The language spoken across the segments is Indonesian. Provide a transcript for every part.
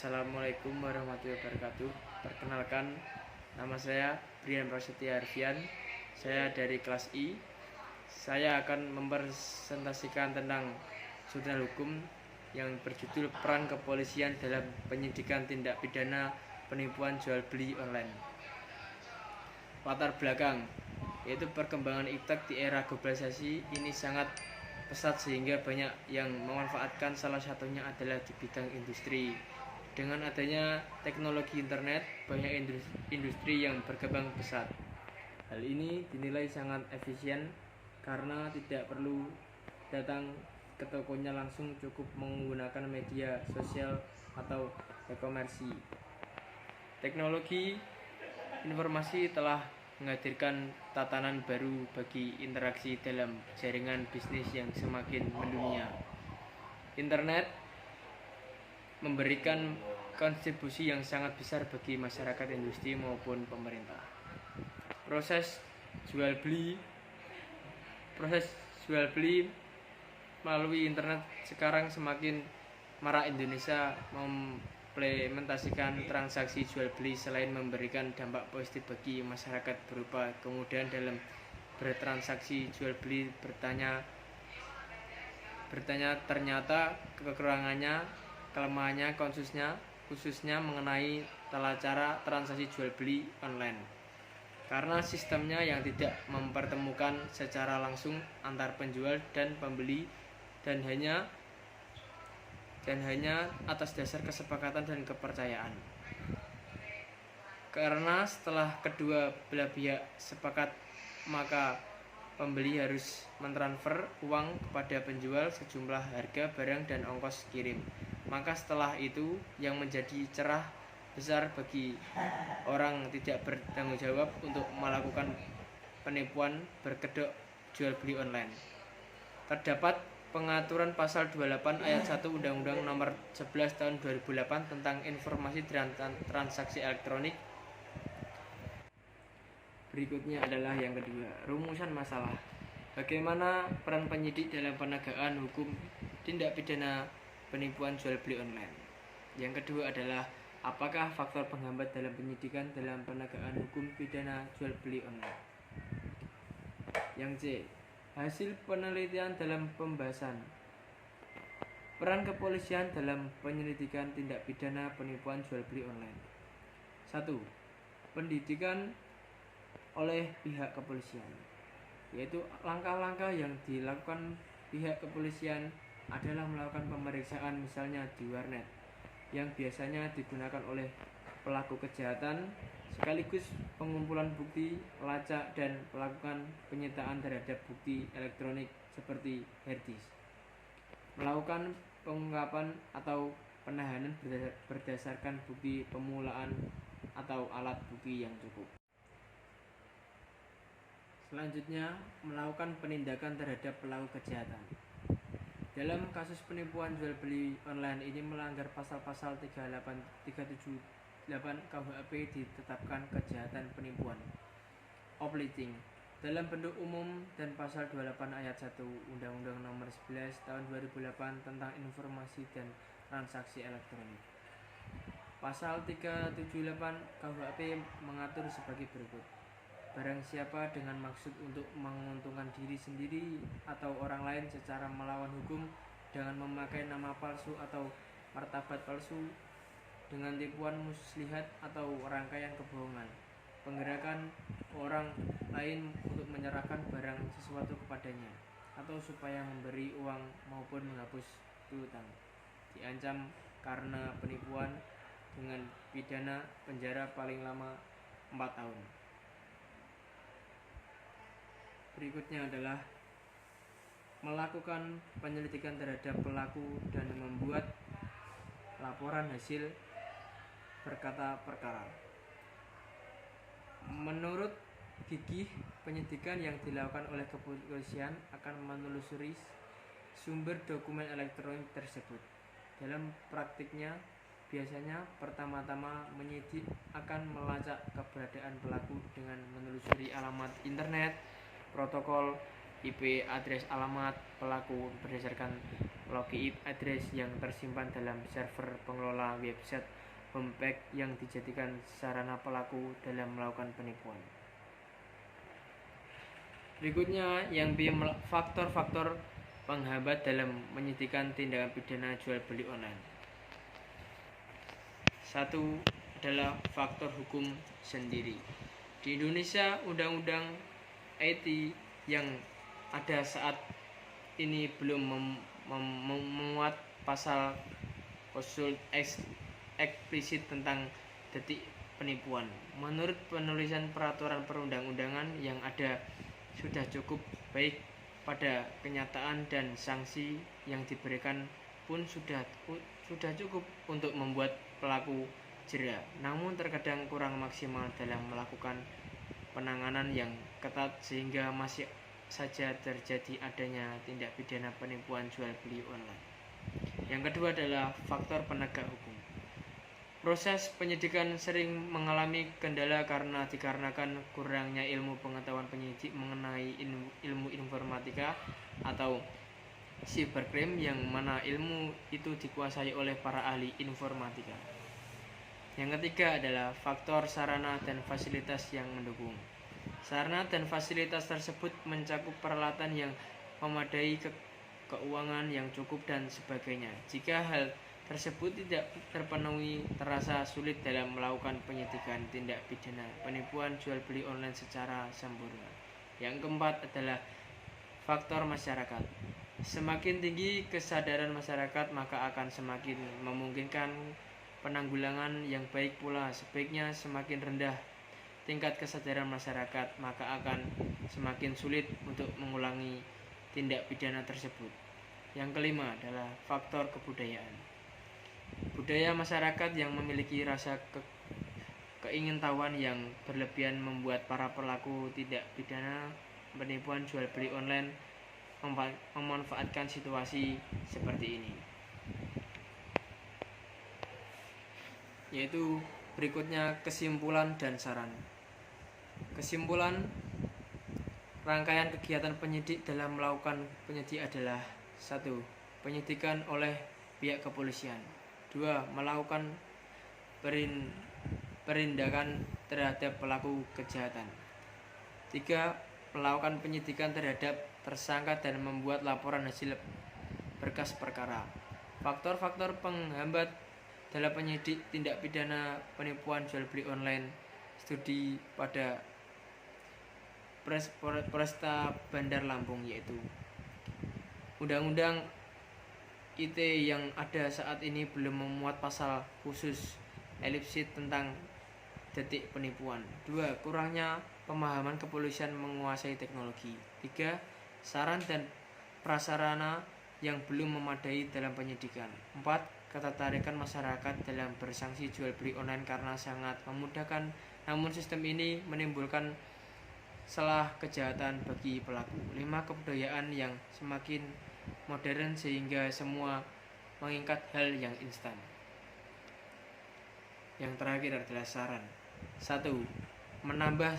Assalamualaikum warahmatullahi wabarakatuh. Perkenalkan, nama saya Brian Prasetya Arfian. Saya dari kelas I. Saya akan mempresentasikan tentang jurnal hukum yang berjudul Peran Kepolisian dalam Penyidikan Tindak Pidana Penipuan Jual Beli Online. Latar belakang, yaitu perkembangan iptek di era globalisasi ini sangat pesat sehingga banyak yang memanfaatkan, salah satunya adalah di bidang industri. Dengan adanya teknologi internet, banyak industri yang berkembang pesat. Hal ini dinilai sangat efisien karena tidak perlu datang ke tokonya langsung, cukup menggunakan media sosial atau e-komersi. Teknologi informasi telah menghadirkan tatanan baru bagi interaksi dalam jaringan bisnis yang semakin mendunia. Internet memberikan kontribusi yang sangat besar bagi masyarakat, industri maupun pemerintah. Proses jual beli melalui internet sekarang semakin marak. Indonesia mengimplementasikan transaksi jual beli selain memberikan dampak positif bagi masyarakat berupa kemudahan dalam bertransaksi jual beli, bertanya ternyata kekurangannya, kelemahannya khususnya mengenai tata cara transaksi jual beli online. Karena sistemnya yang tidak mempertemukan secara langsung antar penjual dan pembeli dan hanya atas dasar kesepakatan dan kepercayaan. Karena setelah kedua belah pihak sepakat, maka pembeli harus mentransfer uang kepada penjual sejumlah harga barang dan ongkos kirim. Maka setelah itu yang menjadi cerah besar bagi orang tidak bertanggung jawab untuk melakukan penipuan berkedok jual beli online. Terdapat pengaturan pasal 28 ayat 1 Undang-Undang Nomor 11 Tahun 2008 tentang informasi dan transaksi elektronik. Berikutnya adalah yang kedua, rumusan masalah. Bagaimana peran penyidik dalam penegakan hukum tindak pidana penipuan jual beli online. Yang kedua adalah apakah faktor penghambat dalam penyidikan dalam penegakan hukum pidana jual beli online. Yang C, hasil penelitian dalam pembahasan peran kepolisian dalam penyelidikan tindak pidana penipuan jual beli online. 1. Pendidikan oleh pihak kepolisian, yaitu langkah-langkah yang dilakukan pihak kepolisian adalah melakukan pemeriksaan misalnya di warnet yang biasanya digunakan oleh pelaku kejahatan, sekaligus pengumpulan bukti, pelacak, dan melakukan penyitaan terhadap bukti elektronik seperti hard disk. Melakukan pengungkapan atau penahanan berdasarkan bukti pemulaan atau alat bukti yang cukup. Selanjutnya, melakukan penindakan terhadap pelaku kejahatan. Dalam kasus penipuan jual beli online ini melanggar pasal-pasal 378 KUHP ditetapkan kejahatan penipuan operating dalam bentuk umum dan pasal 28 ayat 1 Undang-Undang Nomor 11 Tahun 2008 tentang informasi dan transaksi elektronik. Pasal 378 KUHP mengatur sebagai berikut. Barang siapa dengan maksud untuk menguntungkan diri sendiri atau orang lain secara melawan hukum dengan memakai nama palsu atau martabat palsu, dengan tipuan muslihat atau rangkaian kebohongan, penggerakan orang lain untuk menyerahkan barang sesuatu kepadanya, atau supaya memberi uang maupun menghapus piutang, diancam karena penipuan dengan pidana penjara paling lama 4 tahun. Berikutnya adalah melakukan penyelidikan terhadap pelaku dan membuat laporan hasil perkara perkara. Menurut gigih penyidikan yang dilakukan oleh kepolisian akan menelusuri sumber dokumen elektronik tersebut. Dalam praktiknya, biasanya pertama-tama penyidik akan melacak keberadaan pelaku dengan menelusuri alamat internet, protokol IP address alamat pelaku berdasarkan login address yang tersimpan dalam server pengelola website homepage yang dijadikan sarana pelaku dalam melakukan penipuan. Berikutnya yang B, faktor-faktor penghambat dalam menyidikan tindakan pidana jual beli online. Satu adalah faktor hukum sendiri. Di Indonesia, undang-undang IT yang ada saat ini belum memuat pasal khusus eksplisit tentang delik penipuan. Menurut penulisan peraturan perundang-undangan yang ada sudah cukup baik pada kenyataan dan sanksi yang diberikan pun sudah cukup untuk membuat pelaku jera. Namun terkadang kurang maksimal dalam melakukan penanganan yang ketat sehingga masih saja terjadi adanya tindak pidana penipuan jual beli online. Yang kedua adalah faktor penegak hukum. Proses penyidikan sering mengalami kendala dikarenakan kurangnya ilmu pengetahuan penyidik mengenai ilmu informatika atau cybercrime yang mana ilmu itu dikuasai oleh para ahli informatika. Yang ketiga adalah faktor sarana dan fasilitas yang mendukung. Sarana dan fasilitas tersebut mencakup peralatan yang memadai, keuangan yang cukup dan sebagainya. Jika hal tersebut tidak terpenuhi, terasa sulit dalam melakukan penyidikan tindak pidana penipuan jual beli online secara sempurna. Yang keempat adalah faktor masyarakat. Semakin tinggi kesadaran masyarakat, maka akan semakin memungkinkan penanggulangan yang baik pula. Sebaiknya semakin rendah tingkat kesadaran masyarakat, maka akan semakin sulit untuk mengulangi tindak pidana tersebut. Yang kelima adalah faktor kebudayaan. Budaya masyarakat yang memiliki rasa keingintahuan yang berlebihan membuat para pelaku tindak pidana penipuan jual beli online memanfaatkan situasi seperti ini. Yaitu berikutnya kesimpulan dan saran. Kesimpulan rangkaian kegiatan penyidik dalam melakukan penyidik adalah 1. Penyidikan oleh pihak kepolisian. 2. Melakukan perindakan terhadap pelaku kejahatan. 3. Melakukan penyidikan terhadap tersangka dan membuat laporan hasil berkas perkara. Faktor-faktor penghambat dalam penyidik tindak pidana penipuan jual beli online. Studi pada Polresta Bandar Lampung, yaitu Undang-Undang IT yang ada saat ini belum memuat pasal khusus eksplisit tentang delik penipuan. 2. Kurangnya pemahaman kepolisian menguasai teknologi. 3. Saran dan prasarana yang belum memadai dalam penyidikan. 4. Ketertarikan masyarakat dalam bersanksi jual beli online karena sangat memudahkan, namun sistem ini menimbulkan celah kejahatan bagi pelaku. 5. Kebudayaan yang semakin modern sehingga semua menginginkan hal yang instan. Yang terakhir adalah saran. 1. Menambah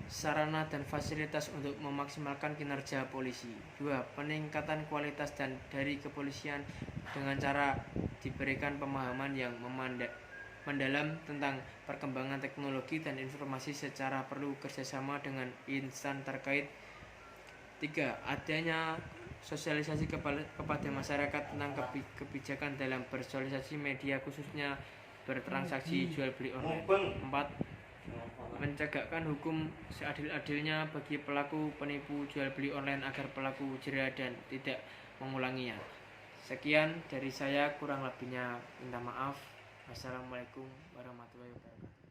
sarana dan fasilitas untuk memaksimalkan kinerja polisi. 2. Peningkatan kualitas dan dari kepolisian dengan cara diberikan pemahaman yang mendalam tentang perkembangan teknologi dan informasi secara perlu kerjasama dengan insan terkait. 3. Adanya sosialisasi kepada masyarakat tentang kebijakan dalam bersosialisasi media khususnya bertransaksi jual beli online. 4. Mencegahkan hukum seadil-adilnya bagi pelaku penipu jual beli online agar pelaku jera dan tidak mengulanginya. Sekian dari saya, kurang lebihnya minta maaf. Wassalamualaikum warahmatullahi wabarakatuh.